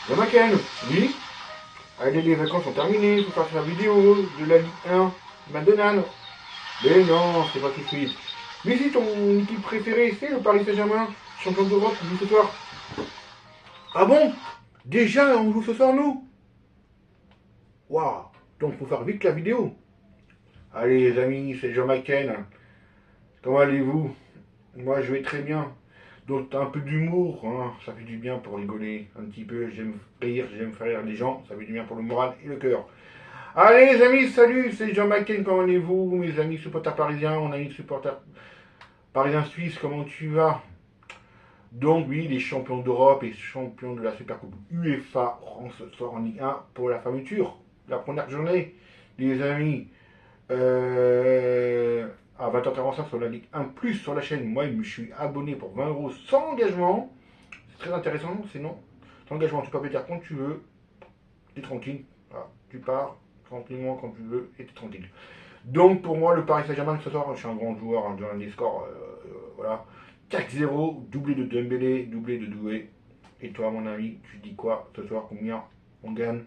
Le Macken, oui. Allez, les vacances sont terminées, il faut faire la vidéo de la Ligue 1, McDonald's. Mais non, c'est pas tout de suite. Mais si ton équipe préférée, c'est le Paris Saint-Germain, champion d'Europe, qui joue ce soir. Ah bon? Déjà, on joue ce soir, nous? Waouh. Donc, faut faire vite la vidéo. Allez, les amis, c'est Jean Macken. Comment allez-vous? Moi, je vais très bien. Donc, un peu d'humour, hein, ça fait du bien pour rigoler un petit peu. J'aime rire, j'aime faire rire les gens, ça fait du bien pour le moral et le cœur. Allez, les amis, salut, c'est Jean Macken, comment allez-vous? Mes amis supporters parisiens, mon ami supporter parisien suisse, comment tu vas? Donc, oui, les champions d'Europe et champions de la Supercoupe UEFA rentrent ce soir en Ligue 1 pour la fermeture, la première journée. Les amis, à 20h45 sur la Ligue 1 plus sur la chaîne. Moi, je me suis abonné pour 20 € sans engagement. C'est très intéressant, sinon, sans engagement, tu peux payer quand tu veux, tu es tranquille. Voilà, tu pars tranquillement quand tu veux et tu es tranquille. Donc pour moi, le Paris Saint-Germain ce soir, je suis un grand joueur hein, dans les scores. Voilà. 4-0, doublé de Dembélé, doublé de Doué. Et toi, mon ami, tu dis quoi ce soir? Combien on gagne?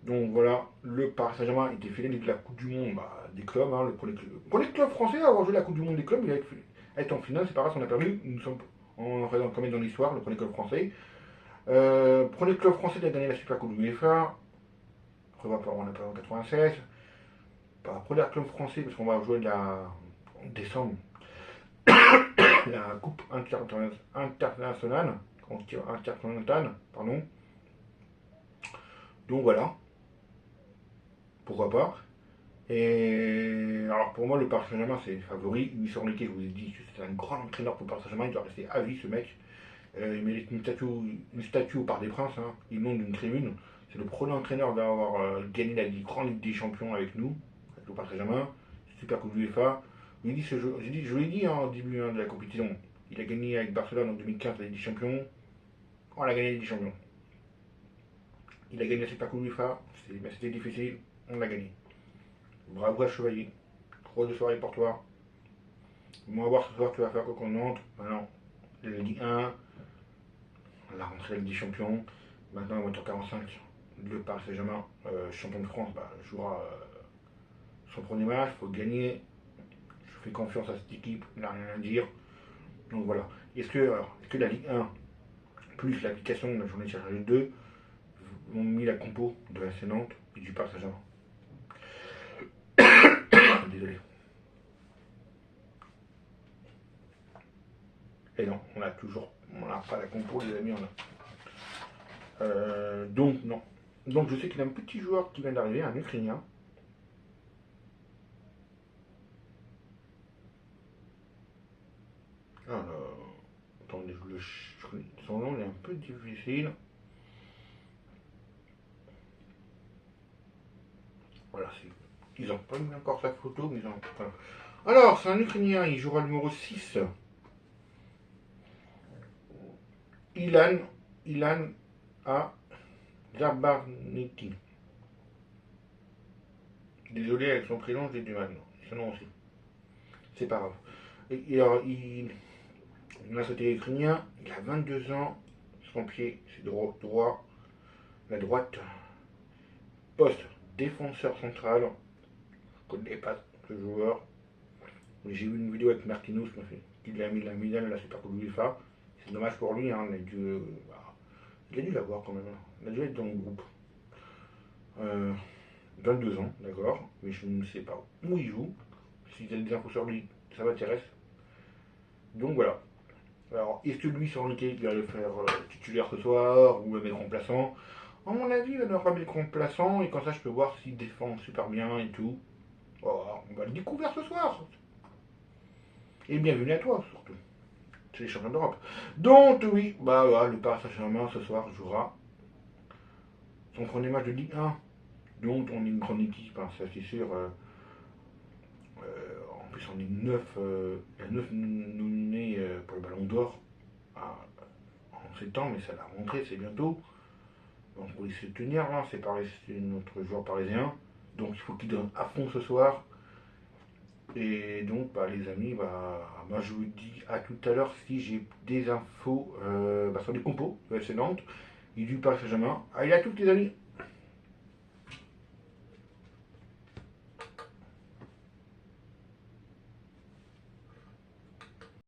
Donc voilà, le Paris Saint-Germain était fidèle de la Coupe du Monde des clubs. Hein, pour les clubs français, avoir joué la Coupe du Monde des clubs, il va être en finale, c'est pas grave, on a perdu. Nous sommes quand même dans l'histoire, le premier club français. Premier club français qui a gagné la Super Coupe de l'UEFA. On n'a pas en 96. Premier club français, parce qu'on va jouer en décembre la Coupe internationale, pardon. Donc voilà, pourquoi pas. Et alors pour moi, le Paris Saint-Germain, c'est le favori. Lui sur lequel je vous ai dit, c'est un grand entraîneur pour le Paris Saint-Germain. Il doit rester à vie, ce mec. Il mérite une statue au Parc des Princes. Hein. Il monte d'une tribune. C'est le premier entraîneur d'avoir gagné la grande Ligue des Champions avec nous, avec le Paris Saint-Germain. Super Coupe UEFA. Je l'ai dit en début de la compétition. Il a gagné avec Barcelone en 2015 la Ligue des Champions. On a gagné la Ligue des Champions. Il a gagné la Super Coupe UEFA. C'était difficile. On l'a gagné. Bravo à Chevalier. Trop de soirées pour toi. On va voir ce soir, tu vas faire quoi qu'on entre. Maintenant, la Ligue 1, la rentrée de la Ligue des Champions. Maintenant, à 20h45, le Paris Saint-Germain, champion de France, jouera son premier match. Il faut gagner. Je fais confiance à cette équipe. Il n'a rien à dire. Donc voilà. Est-ce que la Ligue 1 plus l'application de la journée de tirage 2 ont mis la compo de la Nantes et du Paris Saint-Germain? Désolé. Et non, on n'a pas la compo, les amis, donc non. Donc je sais qu'il y a un petit joueur qui vient d'arriver, un Ukrainien. Alors, attendez, son nom est un peu difficile. Voilà, ils n'ont pas mis encore sa photo, mais ils ont. Voilà. Alors, c'est un Ukrainien, il jouera le numéro 6. Ilan A. Zabarniki. Désolé avec son prénom, j'ai du mal. Son nom aussi. C'est pas grave. Et alors, il a sauté ukrainien, il a 22 ans, son pied c'est droit, la droite, poste défenseur central. Je connais pas ce joueur. J'ai vu une vidéo avec Marquinhos, il a mis la médaille à la Super Coupe UEFA. C'est dommage pour lui, hein, il a dû l'avoir quand même. Il a dû être dans le groupe. Euh, 22 ans, d'accord, mais je ne sais pas où il joue. Si vous avez des infos sur lui, ça m'intéresse. Donc voilà. Alors, est-ce que lui, sur lequel il va le faire titulaire ce soir ou le mettre remplaçant? À mon avis, il va le mettre remplaçant et comme ça, je peux voir s'il défend super bien et tout. Oh, on va le découvrir ce soir. Et bienvenue à toi, surtout. C'est les champions d'Europe. Donc, oui, le Paris Saint-Germain ce soir jouera son premier match de Ligue 1. Donc, on est une grande équipe, hein, ça c'est sûr. En plus, on est 9, il y a 9 nominés pour le Ballon d'Or en septembre, mais ça la rentrée, c'est bientôt. Donc, il faut se tenir, là, c'est notre joueur parisien. Donc, il faut qu'il donne à fond ce soir. Et donc, les amis, moi je vous dis à tout à l'heure si j'ai des infos sur les compos de FC Nantes. Il est du Paris Saint-Germain. Ah, il a tous les amis.